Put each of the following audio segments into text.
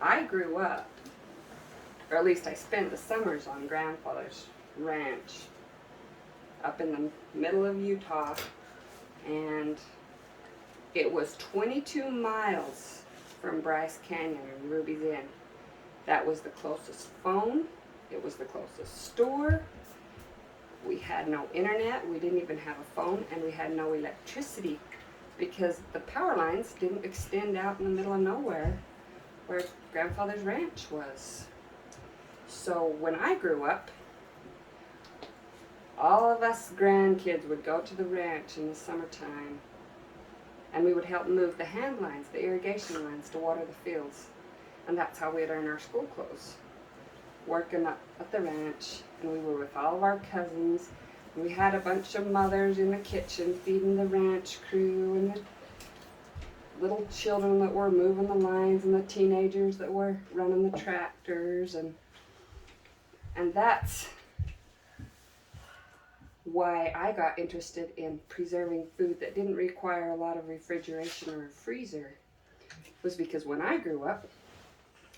I grew up, or at least I spent the summers on grandfather's ranch up in the middle of Utah, and it was 22 miles from Bryce Canyon and Ruby's Inn. That was the closest phone. It was the closest store. We had no internet. We didn't even have a phone, and we had no electricity because the power lines didn't extend out in the middle of nowhere where grandfather's ranch was. So when I grew up, all of us grandkids would go to the ranch in the summertime, and we would help move the hand lines, the irrigation lines, to water the fields. And that's how we'd earn our school clothes, working up at the ranch. And we were with all of our cousins. And we had a bunch of mothers in the kitchen feeding the ranch crew, and the little children that were moving the lines, and the teenagers that were running the tractors. And that's why I got interested in preserving food that didn't require a lot of refrigeration or a freezer, was because when I grew up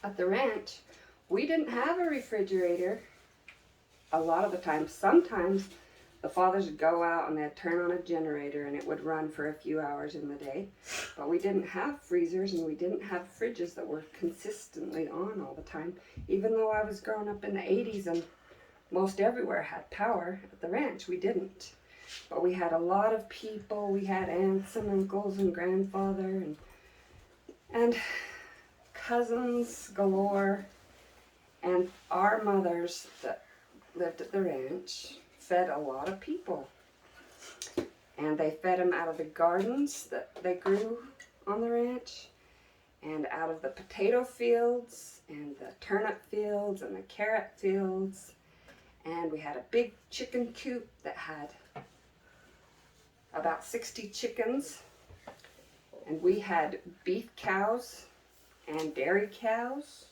at the ranch, we didn't have a refrigerator a lot of the time. Sometimes the fathers would go out and they'd turn on a generator and it would run for a few hours in the day, but we didn't have freezers and we didn't have fridges that were consistently on all the time. Even though I was growing up in the 80s and most everywhere had power, at the ranch we didn't. But we had a lot of people. We had aunts and uncles and grandfather and cousins galore. And our mothers that lived at the ranch fed a lot of people. And they fed them out of the gardens that they grew on the ranch, and out of the potato fields and the turnip fields and the carrot fields. And we had a big chicken coop that had about 60 chickens. And we had beef cows and dairy cows.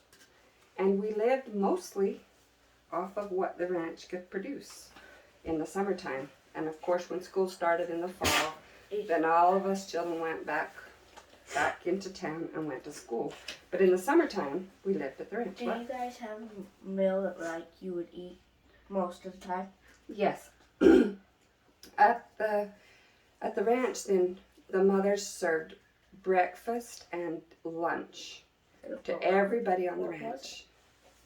And we lived mostly off of what the ranch could produce in the summertime. And of course, when school started in the fall, then all of us children went back into town and went to school. But in the summertime, we lived at the ranch. Do you guys have a meal that like you would eat most of the time? Yes. At the ranch, then the mothers served breakfast and lunch to everybody on the ranch.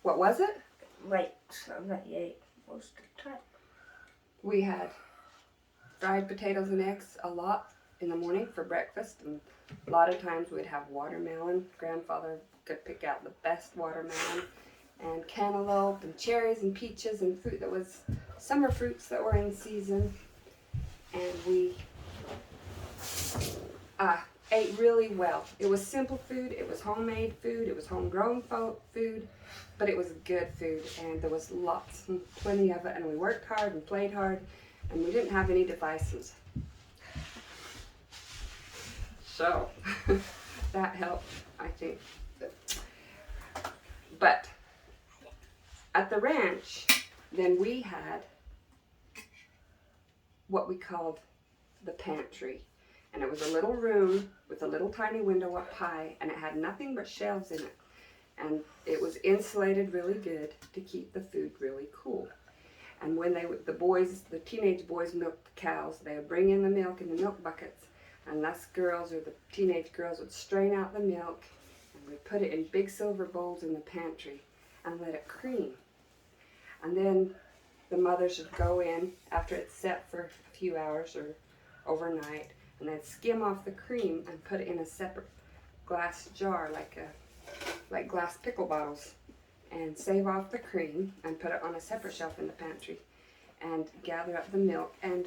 What was it? Like something that you ate most of the time. We had fried potatoes and eggs a lot in the morning for breakfast, and a lot of times we'd have watermelon. Grandfather could pick out the best watermelon, and cantaloupe and cherries and peaches and fruit that was summer fruits that were in season. And we ate really well. It was simple food, it was homemade food, it was homegrown food, but it was good food, and there was lots and plenty of it, and we worked hard and played hard, and we didn't have any devices. So that helped, I think. But at the ranch, then we had what we called the pantry. And it was a little room with a little tiny window up high, and it had nothing but shelves in it. And it was insulated really good to keep the food really cool. And when the teenage boys milked the cows, they would bring in the milk in the milk buckets, and us girls, or the teenage girls, would strain out the milk, and we'd put it in big silver bowls in the pantry and let it cream. And then the mothers would go in after it's set for a few hours or overnight, and they'd skim off the cream and put it in a separate glass jar, like glass pickle bottles, and save off the cream and put it on a separate shelf in the pantry, and gather up the milk. And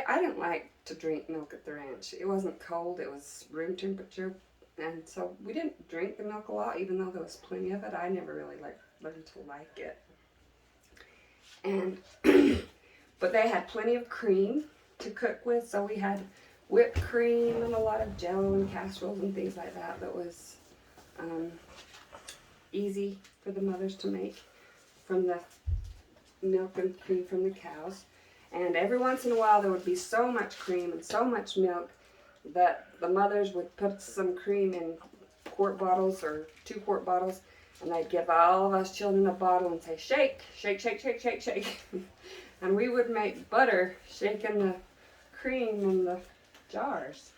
I didn't like to drink milk at the ranch. It wasn't cold, it was room temperature, and so we didn't drink the milk a lot, even though there was plenty of it. I never really learned to like it. And but they had plenty of cream to cook with, so we had whipped cream and a lot of jello and casseroles and things like that was easy for the mothers to make from the milk and cream from the cows. And every once in a while there would be so much cream and so much milk that the mothers would put some cream in quart bottles or 2-quart bottles, and they'd give all of us children a bottle and say, shake, shake, shake, shake, shake, shake. And we would make butter shaking the cream in the jars.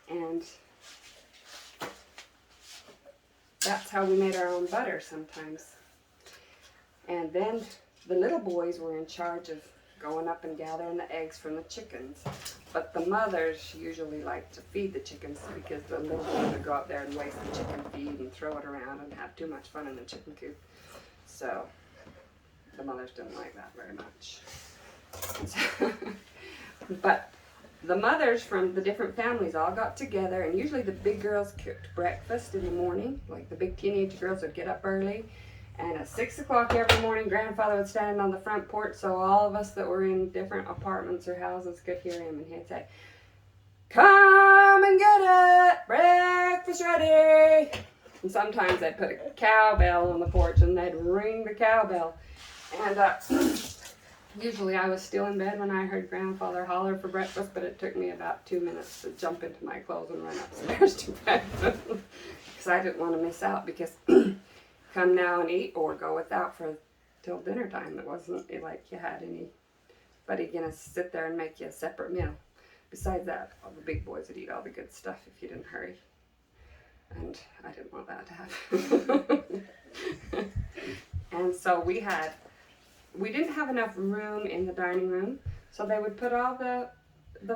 And that's how we made our own butter sometimes. And then the little boys were in charge of going up and gathering the eggs from the chickens. But the mothers usually liked to feed the chickens because the little boys would go out there and waste the chicken feed and throw it around and have too much fun in the chicken coop. So the mothers didn't like that very much. But the mothers from the different families all got together, and usually the big girls cooked breakfast in the morning. Like the big teenage girls would get up early, and at 6 o'clock every morning, Grandfather would stand on the front porch so all of us that were in different apartments or houses could hear him, and he'd say, "Come and get it, breakfast ready." And sometimes they'd put a cowbell on the porch and they'd ring the cowbell. And usually I was still in bed when I heard Grandfather holler for breakfast, but it took me about 2 minutes to jump into my clothes and run upstairs to breakfast because I didn't want to miss out, because come now and eat or go without for till dinner time. It wasn't like you had anybody gonna sit there and make you a separate meal. Besides that, all the big boys would eat all the good stuff if you didn't hurry. And I didn't want that to happen. And so we didn't have enough room in the dining room, so they would put all the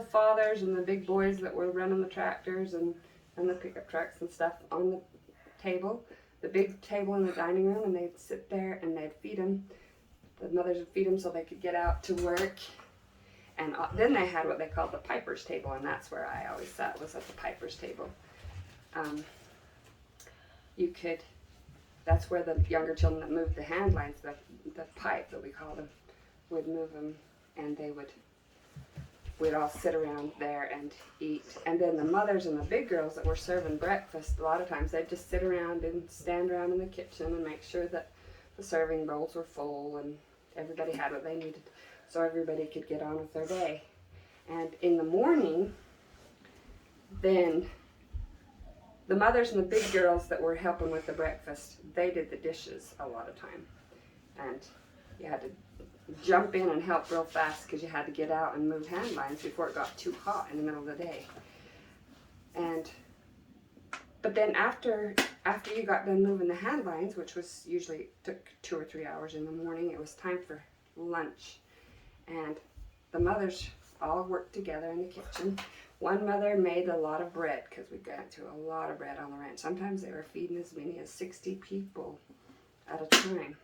fathers and the big boys that were running the tractors and the pickup trucks and stuff on the table, the big table in the dining room, and they'd sit there and they'd feed them. The mothers would feed them so they could get out to work. And then they had what they called the piper's table, and that's where I always sat, was at the piper's table. That's where the younger children that moved the hand lines, the pipe that we call them, would move them, and we'd all sit around there and eat. And then the mothers and the big girls that were serving breakfast, a lot of times they'd just sit around and stand around in the kitchen and make sure that the serving bowls were full and everybody had what they needed, so everybody could get on with their day. And in the morning, then the mothers and the big girls that were helping with the breakfast, they did the dishes a lot of time. And you had to jump in and help real fast because you had to get out and move hand lines before it got too hot in the middle of the day. But then after you got done moving the hand lines, which was usually took 2 or 3 hours in the morning, it was time for lunch. And the mothers all worked together in the kitchen. One mother made a lot of bread because we got to a lot of bread on the ranch. Sometimes they were feeding as many as 60 people at a time.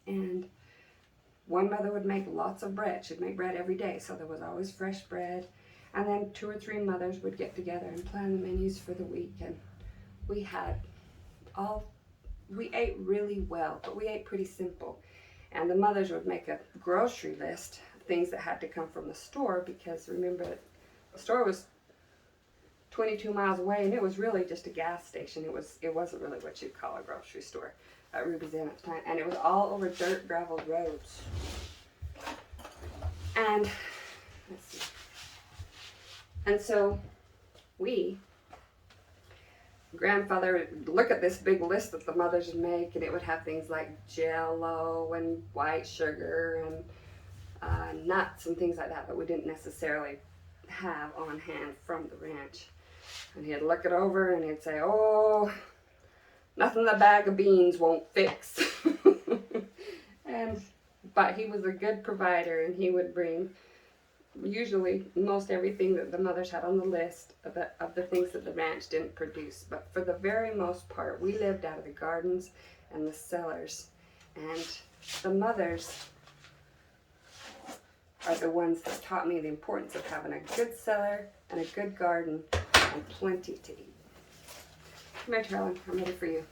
And one mother would make lots of bread. She'd make bread every day, so there was always fresh bread. And then 2 or 3 mothers would get together and plan the menus for the week. And we ate really well, but we ate pretty simple. And the mothers would make a grocery list of things that had to come from the store, because remember, the store was 22 miles away, and it was really just a gas station. It wasn't really what you'd call a grocery store at Ruby's Inn at the time, and it was all over dirt, gravel roads. And let's see. And so Grandfather would look at this big list that the mothers would make, and it would have things like Jell-O and white sugar and nuts and things like that we didn't necessarily have on hand from the ranch. And he'd look it over and he'd say, "Oh, nothing the bag of beans won't fix." But he was a good provider, and he would bring usually most everything that the mothers had on the list of the things that the ranch didn't produce. But for the very most part, we lived out of the gardens and the cellars. And the mothers are the ones that taught me the importance of having a good cellar and a good garden and plenty to eat. Come here, Carolyn, I'm ready for you.